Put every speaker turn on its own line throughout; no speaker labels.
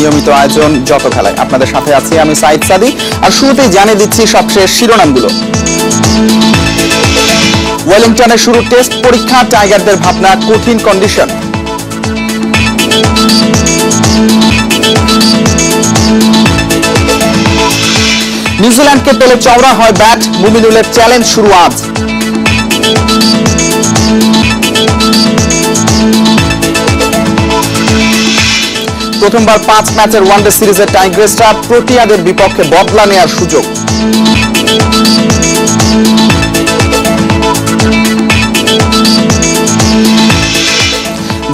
নিয়মিত আয়োজন যত খেলায়। আপনাদের সাথে আছি আমি সাইদ সাদি, আর শুরুতেই জানিয়ে দিচ্ছি সবশেষ শিরোনামগুলো। ওয়েলিংটনের শুরু টেস্ট পরীক্ষা, টাইগারদের ভাবনা কঠিন কন্ডিশন। নিউজিল্যান্ডকে পেলে চওড়া হয় ব্যাট, মুমিনুলের চ্যালেঞ্জ শুরু আজ। প্রথমবার 5 ম্যাচের ওয়ানডে সিরিজের টাইগ্রেসরা প্রোটিয়াদের বিপক্ষে বদলা নেওয়ার সুযোগ।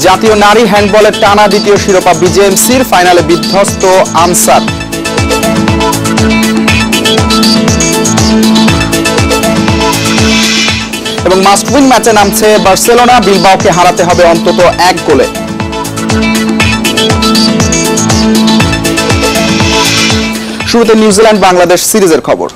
জাতীয় নারী হ্যান্ডবলের টানা দ্বিতীয় শিরোপা বিজেএমসির, ফাইনালে বিধ্বস্ত আনসার। এবং মাস্ট উইন ম্যাচে নামছে বার্সেলোনা, বিলবাওকে হারাতে হবে অন্তত 1 গোলে। শুরুতে নিউজিল্যান্ড বাংলাদেশ সিরিজের খবর।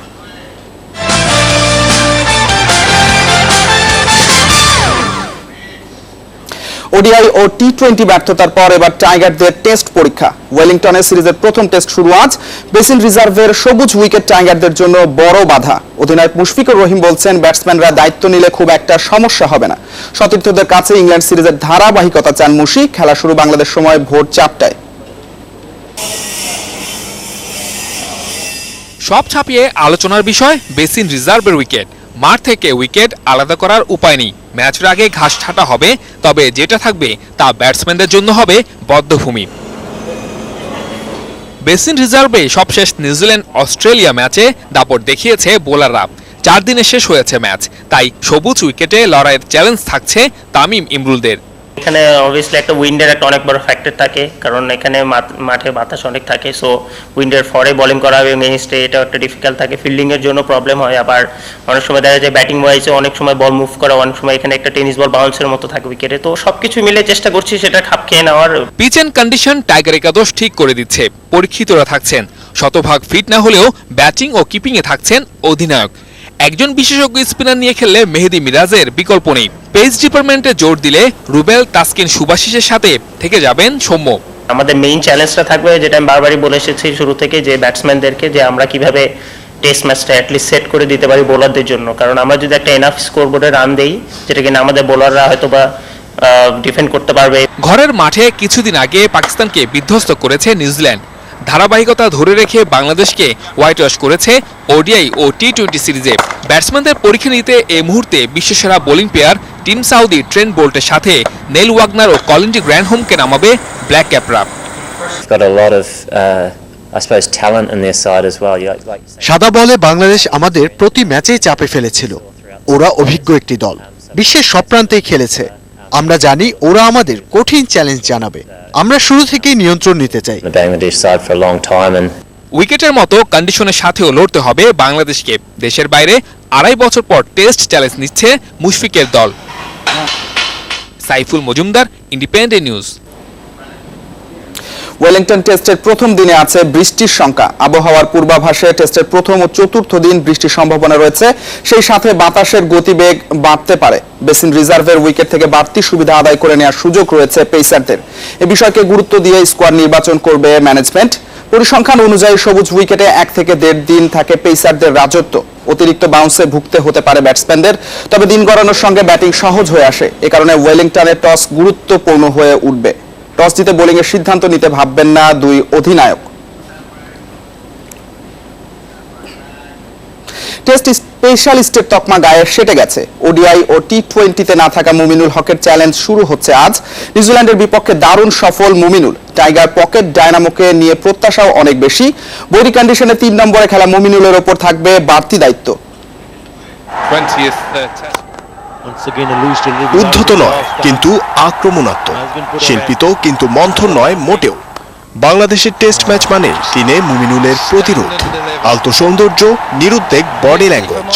ওডিআই ও টি20 ব্যর্থতার পর এবার টাইগারদের টেস্ট পরীক্ষা। ওয়েলিংটনের সিরিজের প্রথম টেস্ট শুরু আজ। বেসিন রিজার্ভের সবুজ উইকেট টাইগারদের জন্য বড় বাধা। অধিনায়ক মুশফিকুর রহিম বলছেন, ব্যাটসম্যানরা দায়িত্ব নিলে খুব একটা সমস্যা হবে না। সতীর্থদের কাছে ইংল্যান্ড সিরিজের ধারাবাহিকতা চান মুশি। খেলা শুরু বাংলাদেশ সময় ভোর 4টায়।
সব ছাপিয়ে আলোচনার বিষয় বেসিন রিজার্ভের উইকেট। মাঠ থেকে উইকেট আলাদা করার উপায় নেই। ম্যাচের আগে ঘাস ছাঁটা হবে, তবে যেটা থাকবে তা ব্যাটসম্যানদের জন্য হবে বদ্ধভূমি। বেসিন রিজার্ভে সবশেষ নিউজিল্যান্ড অস্ট্রেলিয়া ম্যাচে দাপট দেখিয়েছে বোলাররা। 4 দিনে শেষ হয়েছে ম্যাচ, তাই সবুজ উইকেটে লড়াইয়ের চ্যালেঞ্জ থাকছে তামিম ইমরুলদের।
এখানে অবভিয়াসলি একটা উইন্ডের একটা অনেক বড় ফ্যাক্টর থাকে, কারণ এখানে মাঠে বাতাস অনেক থাকে। সো উইন্ডের ফরে বোলিং করা এবং এগেইনস্টে এটা একটা ডিফিকাল্ট থাকে। ফিল্ডিংয়ের জন্য প্রবলেম হয়। আবার অনেক সময় দেখা যায় ব্যাটিং ওয়াইজে অনেক সময় বল মুভ করা, অনেক সময় এখানে একটা টেনিস বল বাউন্সের মতো থাকে উইকেটে। তো সবকিছু মিলে চেষ্টা করছি সেটা খাপ খেয়ে নেওয়ার।
পিচ এন্ড কন্ডিশন টাইগার একাদশ ঠিক করে দিচ্ছে। পরীক্ষিতরা থাকছেন। শতভাগ ফিট না হলেও ব্যাটিং ও কিপিংয়ে থাকছেন অধিনায়ক। একজন বিশেষজ্ঞ স্পিনার নিয়ে খেললে মেহেদি মিরাজের বিকল্প নেই। পেস ডিপার্টমেন্টে জোর দিলে রুবেল, তাসকিন, সুভাশিসের সাথে থেকে যাবেন সৌম্য।
আমাদের মেইন চ্যালেঞ্জটা থাকবে, যেটা আমি বারবারই বলে এসেছি শুরু থেকে, যে ব্যাটসম্যানদেরকে যে আমরা কিভাবে টেস্ট ম্যাচটা অ্যাটলিস্ট সেট করে দিতে পারি বোলারদের জন্য। কারণ আমরা যদি একটা এনাফ স্কোরবোর্ডে রান দেই, যেটা কিনা আমাদের বোলাররা হয়তো বা ডিফেন্ড করতে পারবে।
ঘরের মাঠে কিছুদিন আগে পাকিস্তানকে বিধ্বস্ত করেছে নিউজিল্যান্ড। ধারাবাহিকতা ধরে রেখে বাংলাদেশকে হোয়াইট ওয়াশ করেছে ওডিআই ও টি20 সিরিজে। ব্যাটসম্যানদের পরীক্ষা নিতে এই মুহূর্তে বিশ্বসেরা bowling pair Tim Southee Trent বোল্টের সাথে নেল ওয়াগনার ও কলিন গ্র্যান্ডহোমকে নামাবে ব্ল্যাক ক্যাপরা।
সাদা বলে বাংলাদেশ আমাদের প্রতি ম্যাচেই চাপে ফেলেছিল। ওরা অভিজ্ঞ একটি দল, বিশ্বের সব প্রান্তেই খেলেছে। আমরা জানি ওরা আমাদের কঠিন চ্যালেঞ্জ জানাবে। আমরা শুরু থেকেই নিয়ন্ত্রণ নিতে চাই।
উইকেটের মতো কন্ডিশনের সাথেও লড়তে হবে বাংলাদেশকে। দেশের বাইরে 2.5 বছর পর টেস্ট চ্যালেঞ্জ নিচ্ছে মুশফিকের দল। Saiful Majumdar, independent news.
Wellington টেস্টের প্রথম দিনে আছে বৃষ্টির শঙ্কা। আবহাওয়ার পূর্বাভাসে টেস্টের প্রথম ও চতুর্থ দিন বৃষ্টির সম্ভাবনা রয়েছে। সেই সাথে বাতাসের গতিবেগ বাড়তে পারে। বেসিন রিজার্ভের উইকেট থেকে বাড়তি সুবিধা আদায় করে নেওয়ার সুযোগ রয়েছে পেসারদের। এ বিষয়কে গুরুত্ব দিয়ে স্কোয়াড নির্বাচন করবে ম্যানেজমেন্ট। পরিসংখ্যান অনুযায়ী সবুজ উইকেটে 1 থেকে 1.5 দিন থাকে পেসারদের রাজত্ব। অতিরিক্ত বাউন্সে ভুগতে হতে পারে ব্যাটসম্যানদের, তবে দিন গড়ানোর সঙ্গে ব্যাটিং সহজ হয়ে আসে। এ কারণে ওয়েলিংটনের টস গুরুত্বপূর্ণ হয়ে উঠবে। টস জিতে বোলিং এর সিদ্ধান্ত নিতে ভাববেন না 2 অধিনায়ক। টেস্ট স্পেশালিস্টের তকমা গায়ে সেটে গেছে। ওডিআই ও টি20তে না থাকা মুমিনুল হকের চ্যালেঞ্জ শুরু হচ্ছে আজ। নিউজিল্যান্ডের বিপক্ষে দারুণ সফল মুমিনুল। টাইগার পকেট ডায়নামোকে নিয়ে প্রত্যাশাও অনেক বেশি। বৈরী কন্ডিশনে 3 নম্বরে খেলা মুমিনুলের ওপর থাকবে বাড়তি দায়িত্ব।
উদ্ধত নয় কিন্তু আক্রমণাত্মক, শিল্পিত কিন্তু মন্থর নয় মোটেও। বাংলাদেশের টেস্ট ম্যাচ মানে দিনে মুমিনুলের প্রতিরোধ, আলতো সৌন্দর্য, নিরুদ্বেগ বডি ল্যাঙ্গুয়েজ।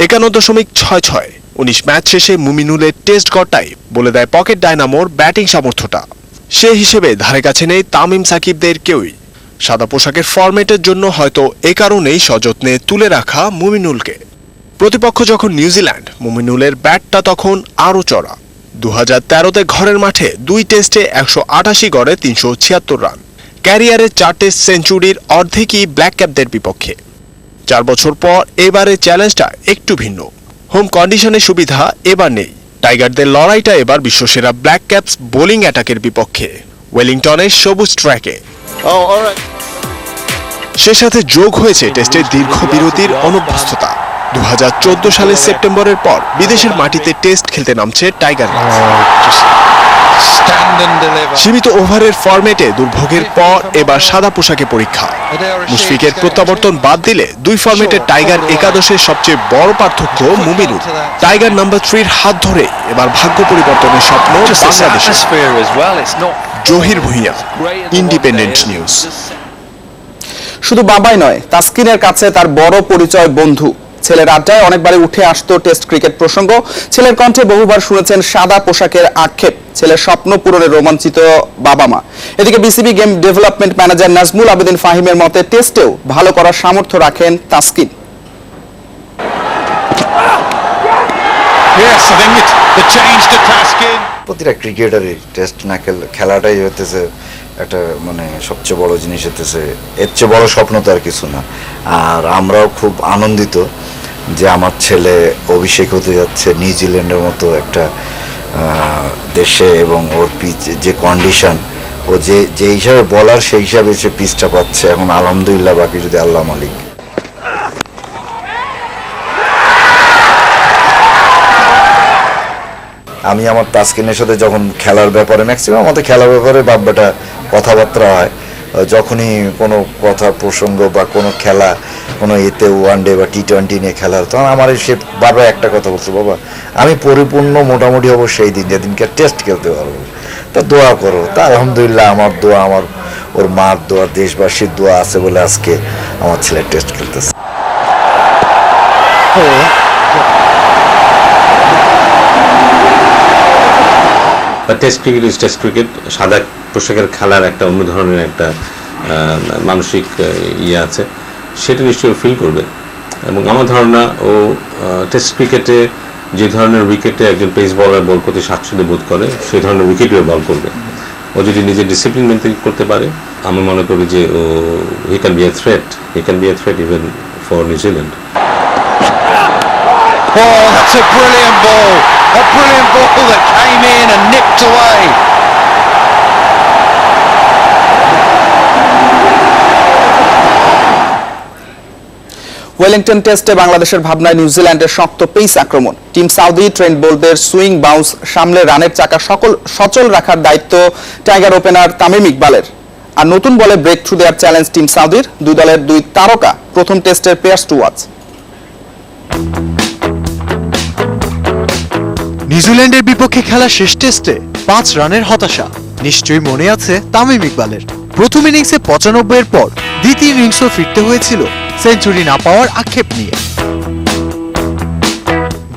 51.66 19 ম্যাচ শেষে মুমিনুলের টেস্ট গড়টাই বলে দেয় পকেট ডায়নামোর ব্যাটিং সামর্থ্যটা। সে হিসেবে ধারে কাছে নেই তামিম সাকিবদের কেউই। সাদা পোশাকের ফরম্যাটের জন্য হয়তো এ কারণেই সযত্নে তুলে রাখা মুমিনুলকে। প্রতিপক্ষ যখন নিউজিল্যান্ড, মুমিনুলের ব্যাটটা তখন আরও চড়া। 2013তে ঘরের মাঠে 2 টেস্টে 188 গড়ে 376 রান। ক্যারিয়ারের 4টে সেঞ্চুরির অর্ধেকই ব্ল্যাক ক্যাপদের বিপক্ষে। 4 বছর পর এবারে চ্যালেঞ্জটা একটু ভিন্ন। হোম কন্ডিশনের সুবিধা এবার নেই। টাইগারদের লড়াইটা এবার বিশ্বসেরা ব্ল্যাক ক্যাপস বোলিং অ্যাটাকের বিপক্ষে ওয়েলিংটনের সবুজ ট্র্যাকে। সে সাথে যোগ হয়েছে টেস্টের দীর্ঘ বিরতির অনভ্যস্ততা। 2014 সালের সেপ্টেম্বরের পর বিদেশের মাটিতে টেস্ট খেলতে নামছে টাইগার। সীমিত ওভারের ফরম্যাটে দুর্ভোগের পর এবার সাদা পোশাকে পরীক্ষা। মুশফিকের প্রত্যাবর্তন বাদ দিলে দুই ফরম্যাটের টাইগার একাদশের সবচেয়ে বড় পার্থক্য মুমিনুল। টাইগার নাম্বার 3-র হাত ধরে এবার ভাগ্য পরিবর্তনের স্বপ্ন বাংলাদেশের। Zahir Bhuiyan, independent news.
শুধু বাবাই নয়, তাসকিনের কাছে তার বড় পরিচয় বন্ধু। ছেলের আড্ডায় অনেকবারই উঠে আসতো টেস্ট ক্রিকেট প্রসঙ্গ। ছেলের কণ্ঠে বহুবার শুনেছেন সাদা পোশাকের আক্ষেপ। ছেলের স্বপ্ন পূরণে রোমাঞ্চিত বাবা মা। এদিকে BCB game development manager Nazmul Abedin ফাহিমের মতে টেস্টেও ভালো করার সামর্থ্য রাখেন তাসকিন।
প্রতিটা ক্রিকেটারই টেস্ট না খেলাটাই হতেছে একটা মানে সবচেয়ে বড় জিনিস হতেছে। এর চেয়ে বড় স্বপ্ন তো আর কিছু না। আর আমরাও খুব আনন্দিত যে আমার ছেলে অভিষেক হতে যাচ্ছে নিউজিল্যান্ডের মতো একটা দেশে, এবং ওর পিচ যে কন্ডিশন, ও যে হিসাবে বলার সেই হিসাবে সে পিচটা পাচ্ছে এখন। আলহামদুলিল্লাহ, বাকি যদি আল্লাহ মালিক। আমি আমার তাসকিনের সাথে যখন খেলার ব্যাপারে ম্যাক্সিমাম আমাদের খেলার ব্যাপারে বাব্বাটা কথাবার্তা হয়, যখনই কোনো কথা প্রসঙ্গ বা কোনো খেলা কোনো এতে ওয়ানডে বা টি20 নিয়ে খেলার, তখন আমার সে বারবার একটা কথা বলছে, বাবা আমি পরিপূর্ণ মোটামুটি হবো সেই দিন যেদিনকে টেস্ট খেলতে পারবো, তা দোয়া করো। তা আলহামদুলিল্লাহ আমার দোয়া, আমার ওর মার দোয়া, দেশবাসীর দোয়া আছে বলে আজকে আমার ছেলে টেস্ট খেলতেছে।
Test cricket is test cricket. সাদা পোশাকের খেলার একটা অন্য ধরনের একটা মানসিক ইয়ে আছে, সেটা নিশ্চয়ই ফিল করবে। এবং আমার ধারণা ও টেস্ট ক্রিকেটে যে ধরনের উইকেটে একজন পেস বলার বল করতে স্বাচ্ছন্দ্য বোধ করে, সেই ধরনের উইকেটে বল করবে। ও যদি নিজের ডিসিপ্লিন মেনটেন করতে পারে, আমি মনে করি যে ও he can be a threat even for New Zealand.
Oh, that's a brilliant ball that came in and nipped away.
Wellington টেস্টে বাংলাদেশের ভাবনায় নিউজিল্যান্ডের শক্ত পেস আক্রমণ। টিম সাউদি ট্রেন্ট বোল্টের সুইং বাউন্স সামলে রানের চাকা সচল রাখার দায়িত্ব টাইগার ওপেনার তামিম ইকবালের। আর নতুন বলে ব্রেক থ্রু দেওয়ার চ্যালেঞ্জ টিম সাউদির। দুই দলের দুই তারকা প্রথম টেস্টের প্লেয়ার্স টু ওয়াচ।
নিউজিল্যান্ডের বিপক্ষে খেলা শেষ টেস্টে 5 রানের হতাশা নিশ্চয়ই মনে আছে তামিম ইকবালের। প্রথম ইনিংসে 95 এর পর দ্বিতীয় ইনিংসও ফিরতে হয়েছিল সেঞ্চুরি না পাওয়ার আক্ষেপ নিয়ে।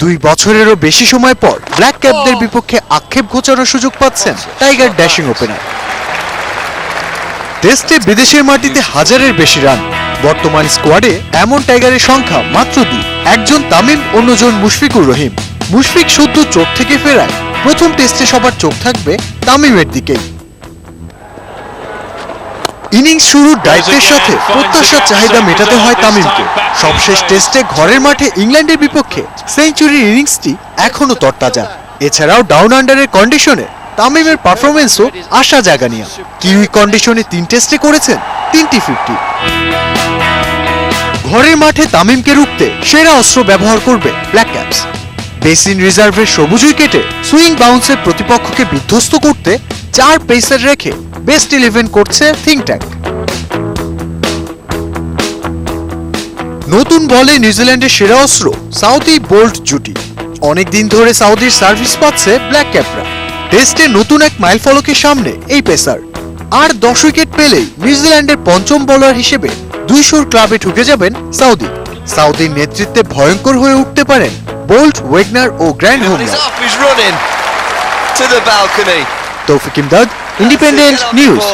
2 বছরেরও বেশি সময় পর ব্ল্যাক ক্যাপদের বিপক্ষে আক্ষেপ ঘোচানোর সুযোগ পাচ্ছেন টাইগার ড্যাশিং ওপেনার। টেস্টে বিদেশের মাটিতে 1000-এর বেশি রান। বর্তমান স্কোয়াডে এমন টাইগারের সংখ্যা মাত্র 2, একজন তামিম, অন্যজন মুশফিকুর রহিম। মুশফিক সদ্য চোট থেকে ফেরায় প্রথম টেস্টে সবার চোখ থাকবে তামিমের দিকেই। ইনিংস শুরুর দায়িত্বের সাথে প্রত্যাশার চাহিদা মেটাতে হয় তামিমকে। সবশেষ টেস্টে ঘরের মাঠে ইংল্যান্ডের বিপক্ষে সেঞ্চুরির ইনিংসটি এখনো তরতাজা। এছাড়াও ডাউন আন্ডারের কন্ডিশনে তামিমের পারফরমেন্সও আশা জাগানিয়া। কিউই কন্ডিশনে 3 টেস্টে করেছেন 3টি 50। ঘরের মাঠে তামিমকে রুখতে সেরা অস্ত্র ব্যবহার করবে ব্ল্যাক ক্যাপস। বেসিন রিজার্ভের সবুজ উইকেটে সুইং বাউন্সের প্রতিপক্ষকে বিধ্বস্ত করতে 4 পেসার রেখে বেস্ট 11 করছে থিঙ্ক ট্যাঙ্ক। নতুন বলে নিউজিল্যান্ডের সেরা অস্ত্র সাউদি বোল্ট জুটি। অনেকদিন ধরে সাউদির সার্ভিস পাচ্ছে ব্ল্যাক ক্যাপরা। টেস্টে নতুন এক মাইলফলকের সামনে এই পেসার। আর 10 উইকেট পেলেই নিউজিল্যান্ডের পঞ্চম বোলার হিসেবে 200 ক্লাবে ঢুকে যাবেন সাউদি। সাউদির নেতৃত্বে ভয়ঙ্কর হয়ে উঠতে পারেন বোল্ট, ওয়েগনার ও গ্র্যান্ড হোম। তৌফিক ইমদাদ, ইন্ডিপেন্ডেন্ট নিউজ।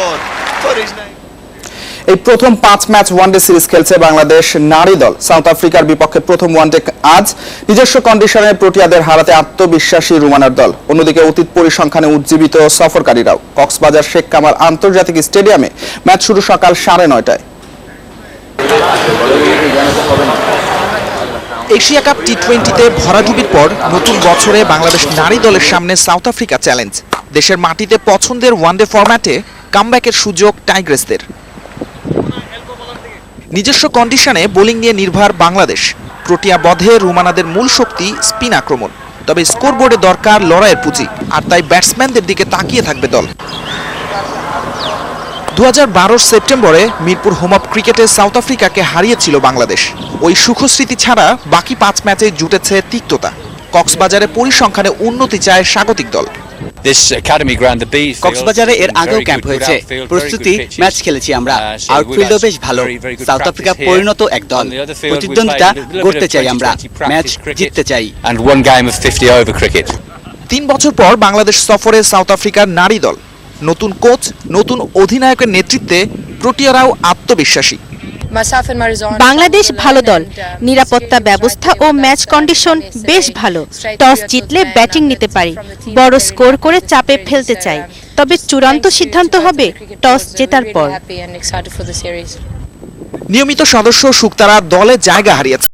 এই প্রথম 5 ম্যাচ ওয়ানডে সিরিজ খেলছে বাংলাদেশ নারী দল। সাউথ আফ্রিকার বিপক্ষে প্রথম ওয়ানডে আজ নিজস্ব কন্ডিশনে প্রোটিয়াদের হারাতে আত্মবিশ্বাসী রুমানার দল। অন্যদিকে অতীত পরিসংখ্যানে উজ্জীবিত সফরকারীরাও। কক্সবাজার শেখ কামাল আন্তর্জাতিক স্টেডিয়ামে ম্যাচ শুরু সকাল 9:30টায়।
এশিয়া কাপ টি20তে ভরাডুবির পর নতুন বছরে বাংলাদেশ নারী দলের সামনে সাউথ আফ্রিকা চ্যালেঞ্জ। দেশের মাটিতে পছন্দের ওয়ানডে ফরম্যাটে কামব্যাকের সুযোগ টাইগ্রেসদের। নিজস্ব কন্ডিশনে বোলিং নিয়ে নির্ভর বাংলাদেশ। প্রোটিয়া বধে রুমানাদের মূল শক্তি স্পিন আক্রমণ, তবে স্কোরবোর্ডে দরকার লড়াইয়ের পুঁজি, আর তাই ব্যাটসম্যানদের দিকে তাকিয়ে থাকবে দল। 2012 সেপ্টেম্বরে মিরপুর হোম অফ ক্রিকেটে সাউথ আফ্রিকাকে হারিয়েছিল বাংলাদেশ। ওই সুখস্মৃতি ছাড়া বাকি 5 ম্যাচে জুটেছে তিক্ততা। কক্সবাজারে পরিসংখ্যানে উন্নতি চায় স্বাগতিক দল।
কক্সবাজারে এর আগেও ক্যাম্প হয়েছে, প্রস্তুতি ম্যাচ খেলেছি আমরা। আউটফিল্ডও বেশ ভালো। সাউথ আফ্রিকা পরিণত এক দল, প্রতিদ্বন্দ্বিতা করতে চাই আমরা, ম্যাচ জিততে চাই।
3 বছর পর বাংলাদেশ সফরে সাউথ আফ্রিকার নারী দল। নতুন কোচ, নতুন অধিনায়কের নেতৃত্বে প্রোটিয়ারাও আত্মবিশ্বাসী।
বাংলাদেশ ভালো দল, নিরাপত্তা ব্যবস্থা ও ম্যাচ কন্ডিশন বেশ ভালো। টস জিতলে ব্যাটিং নিতে পারি, বড় স্কোর করে চাপে ফেলতে চাই, তবে চূড়ান্ত সিদ্ধান্ত হবে টস জেতার পর।
নিয়মিত সদস্য শুক্তারা দলে জায়গা হারিয়েছে।